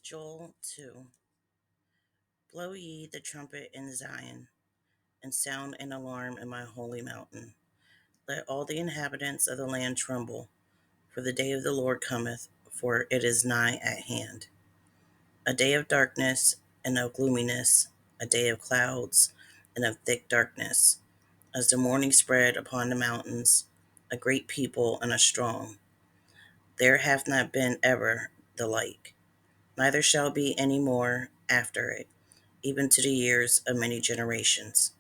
Joel 2. Blow ye the trumpet in Zion, and sound an alarm in my holy mountain. Let all the inhabitants of the land tremble, for the day of the Lord cometh, for it is nigh at hand. A day of darkness and of gloominess, a day of clouds and of thick darkness, as the morning spread upon the mountains, a great people and a strong. There hath not been ever the like, neither shall be any more after it, even to the years of many generations.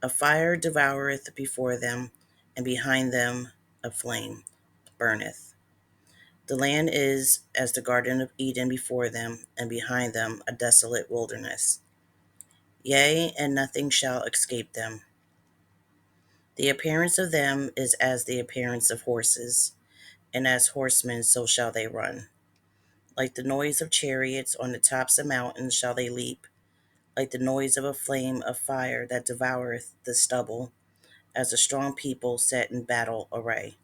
A fire devoureth before them, and behind them a flame burneth. The land is as the Garden of Eden before them, and behind them a desolate wilderness. Yea, and nothing shall escape them. The appearance of them is as the appearance of horses, and as horsemen so shall they run. Like the noise of chariots on the tops of mountains shall they leap, like the noise of a flame of fire that devoureth the stubble, as a strong people set in battle array.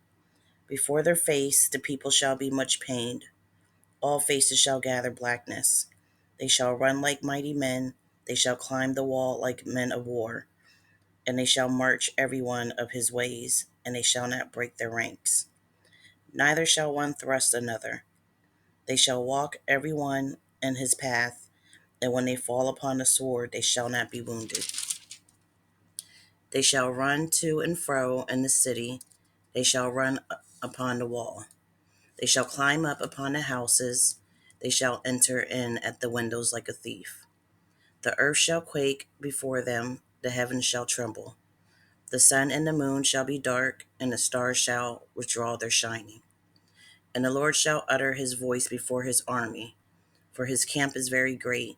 Before their face the people shall be much pained, all faces shall gather blackness. They shall run like mighty men, they shall climb the wall like men of war, and they shall march every one of his ways, and they shall not break their ranks. Neither shall one thrust another. They shall walk every one in his path, and when they fall upon the sword, they shall not be wounded. They shall run to and fro in the city, they shall run upon the wall. They shall climb up upon the houses, they shall enter in at the windows like a thief. The earth shall quake before them, the heavens shall tremble. The sun and the moon shall be dark, and the stars shall withdraw their shining. And the Lord shall utter his voice before his army, for his camp is very great,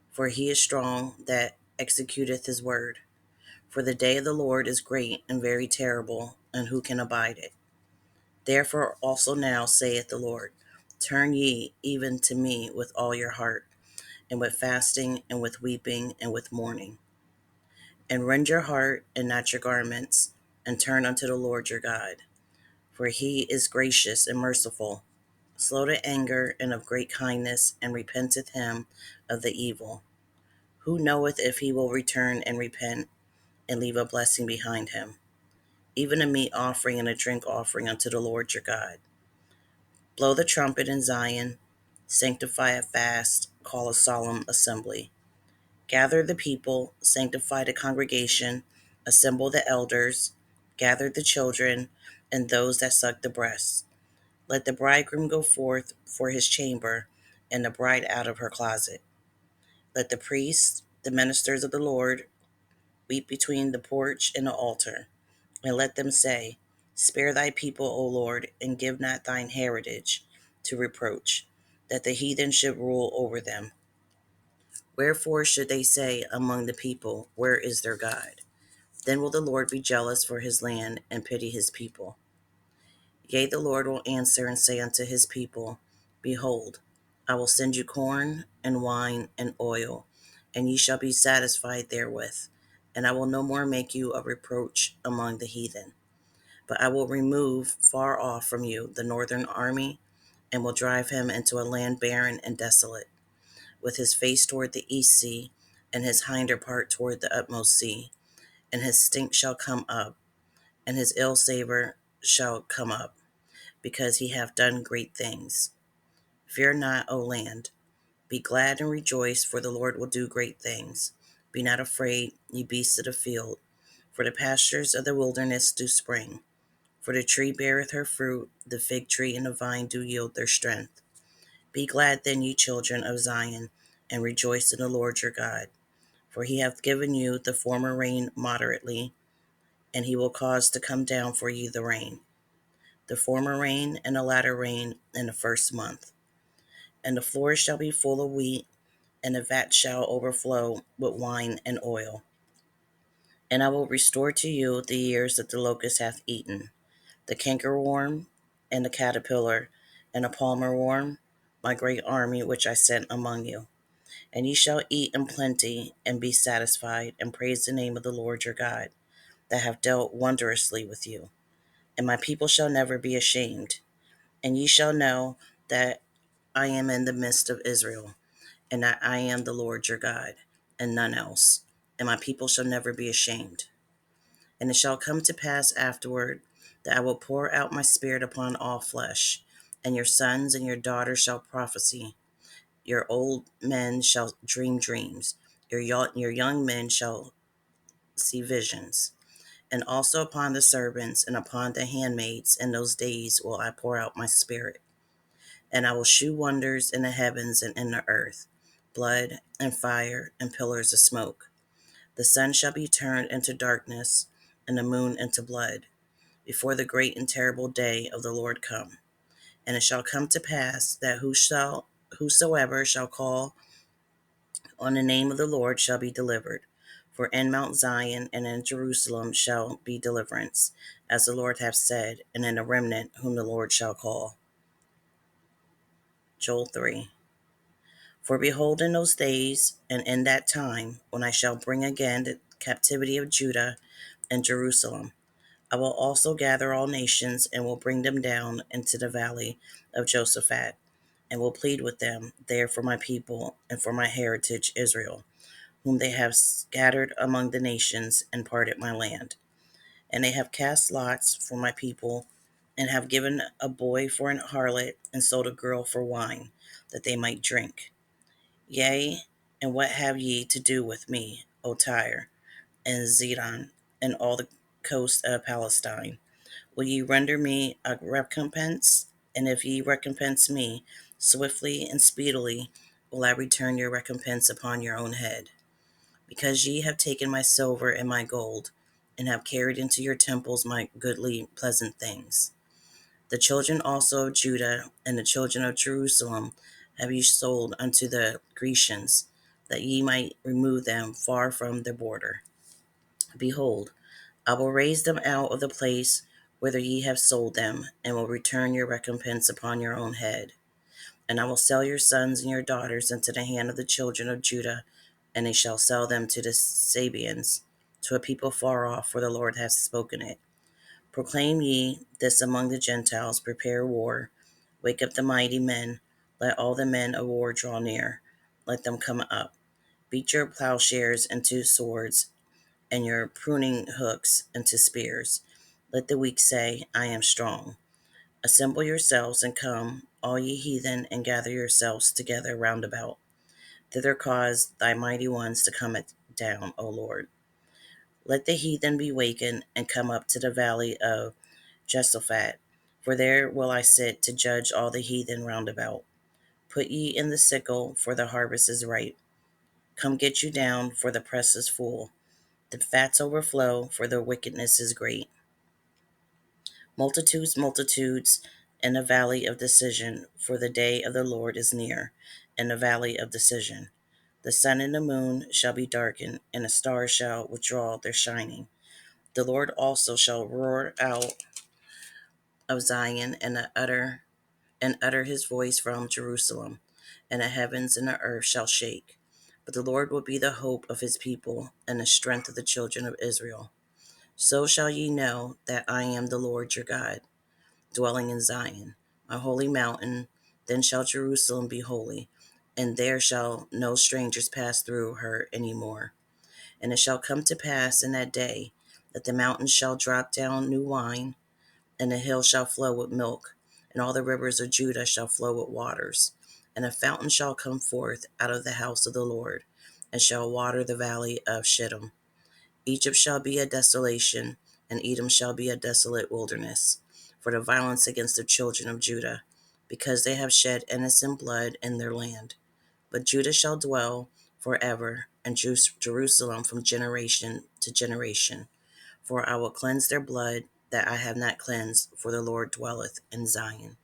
for he is strong that executeth his word. For the day of the Lord is great and very terrible, and who can abide it? Therefore also now saith the Lord, turn ye even to me with all your heart, and with fasting, and with weeping, and with mourning. And rend your heart, and not your garments, and turn unto the Lord your God. For he is gracious and merciful, slow to anger, and of great kindness, and repenteth him of the evil. Who knoweth if he will return and repent, and leave a blessing behind him, even a meat offering and a drink offering unto the Lord your God? Blow the trumpet in Zion, sanctify a fast, call a solemn assembly. Gather the people, sanctify the congregation, assemble the elders, gather the children, and those that suck the breast. Let the bridegroom go forth for his chamber, and the bride out of her closet. Let the priests, the ministers of the Lord, weep between the porch and the altar, and let them say, spare thy people, O Lord, and give not thine heritage to reproach, that the heathen should rule over them. Wherefore should they say among the people, where is their God? Then will the Lord be jealous for his land and pity his people. Yea, the Lord will answer and say unto his people, behold, I will send you corn and wine and oil, and ye shall be satisfied therewith, and I will no more make you a reproach among the heathen. But I will remove far off from you the northern army, and will drive him into a land barren and desolate, with his face toward the east sea, and his hinder part toward the utmost sea. And his stink shall come up, and his ill savor shall come up, because he hath done great things. Fear not, O land. Be glad and rejoice, for the Lord will do great things. Be not afraid, ye beasts of the field, for the pastures of the wilderness do spring. For the tree beareth her fruit, the fig tree and the vine do yield their strength. Be glad then, ye children of Zion, and rejoice in the Lord your God. For he hath given you the former rain moderately, and he will cause to come down for you the rain, the former rain and the latter rain in the first month. And the floor shall be full of wheat, and the vat shall overflow with wine and oil. And I will restore to you the years that the locust hath eaten, the cankerworm, and the caterpillar, and the palmer worm, my great army which I sent among you. And ye shall eat in plenty, and be satisfied, and praise the name of the Lord your God, that hath dealt wondrously with you. And my people shall never be ashamed. And ye shall know that I am in the midst of Israel, and that I am the Lord your God, and none else, and my people shall never be ashamed. And it shall come to pass afterward that I will pour out my spirit upon all flesh, and your sons and your daughters shall prophesy. Your old men shall dream dreams, your young men shall see visions. And also upon the servants and upon the handmaids in those days will I pour out my spirit. And I will shew wonders in the heavens and in the earth, blood and fire and pillars of smoke. The sun shall be turned into darkness, and the moon into blood, before the great and terrible day of the Lord come. And it shall come to pass that whosoever shall call on the name of the Lord shall be delivered. For in Mount Zion and in Jerusalem shall be deliverance, as the Lord hath said, and in a remnant whom the Lord shall call. Joel 3. For behold, in those days and in that time, when I shall bring again the captivity of Judah and Jerusalem, I will also gather all nations and will bring them down into the valley of Josaphat, and will plead with them there for my people and for my heritage Israel, whom they have scattered among the nations and parted my land. And they have cast lots for my people, and have given a boy for an harlot, and sold a girl for wine, that they might drink. Yea, and what have ye to do with me, O Tyre, and Zidon, and all the coast of Palestine? Will ye render me a recompense? And if ye recompense me, swiftly and speedily will I return your recompense upon your own head. Because ye have taken my silver and my gold, and have carried into your temples my goodly pleasant things. The children also of Judah and the children of Jerusalem have ye sold unto the Grecians, that ye might remove them far from their border. Behold, I will raise them out of the place whither ye have sold them, and will return your recompense upon your own head. And I will sell your sons and your daughters into the hand of the children of Judah, and they shall sell them to the Sabeans, to a people far off, for the Lord hath spoken it. Proclaim ye this among the Gentiles, prepare war, wake up the mighty men, let all the men of war draw near, let them come up. Beat your plowshares into swords, and your pruning hooks into spears. Let the weak say, I am strong. Assemble yourselves and come, all ye heathen, and gather yourselves together round about. Thither cause thy mighty ones to come down, O Lord. Let the heathen be wakened, and come up to the valley of Jehoshaphat, for there will I sit to judge all the heathen round about. Put ye in the sickle, for the harvest is ripe. Come get you down, for the press is full. The fats overflow, for the wickedness is great. Multitudes, multitudes, in the valley of decision, for the day of the Lord is near, in the valley of decision. The sun and the moon shall be darkened, and the stars shall withdraw their shining. The Lord also shall roar out of Zion, and utter his voice from Jerusalem, and the heavens and the earth shall shake. But the Lord will be the hope of his people, and the strength of the children of Israel. So shall ye know that I am the Lord your God, dwelling in Zion, my holy mountain. Then shall Jerusalem be holy, and there shall no strangers pass through her any more. And it shall come to pass in that day that the mountains shall drop down new wine, and the hills shall flow with milk, and all the rivers of Judah shall flow with waters. And a fountain shall come forth out of the house of the Lord, and shall water the valley of Shittim. Egypt shall be a desolation, and Edom shall be a desolate wilderness, for the violence against the children of Judah, because they have shed innocent blood in their land. But Judah shall dwell forever, and Jerusalem from generation to generation. For I will cleanse their blood that I have not cleansed, for the Lord dwelleth in Zion.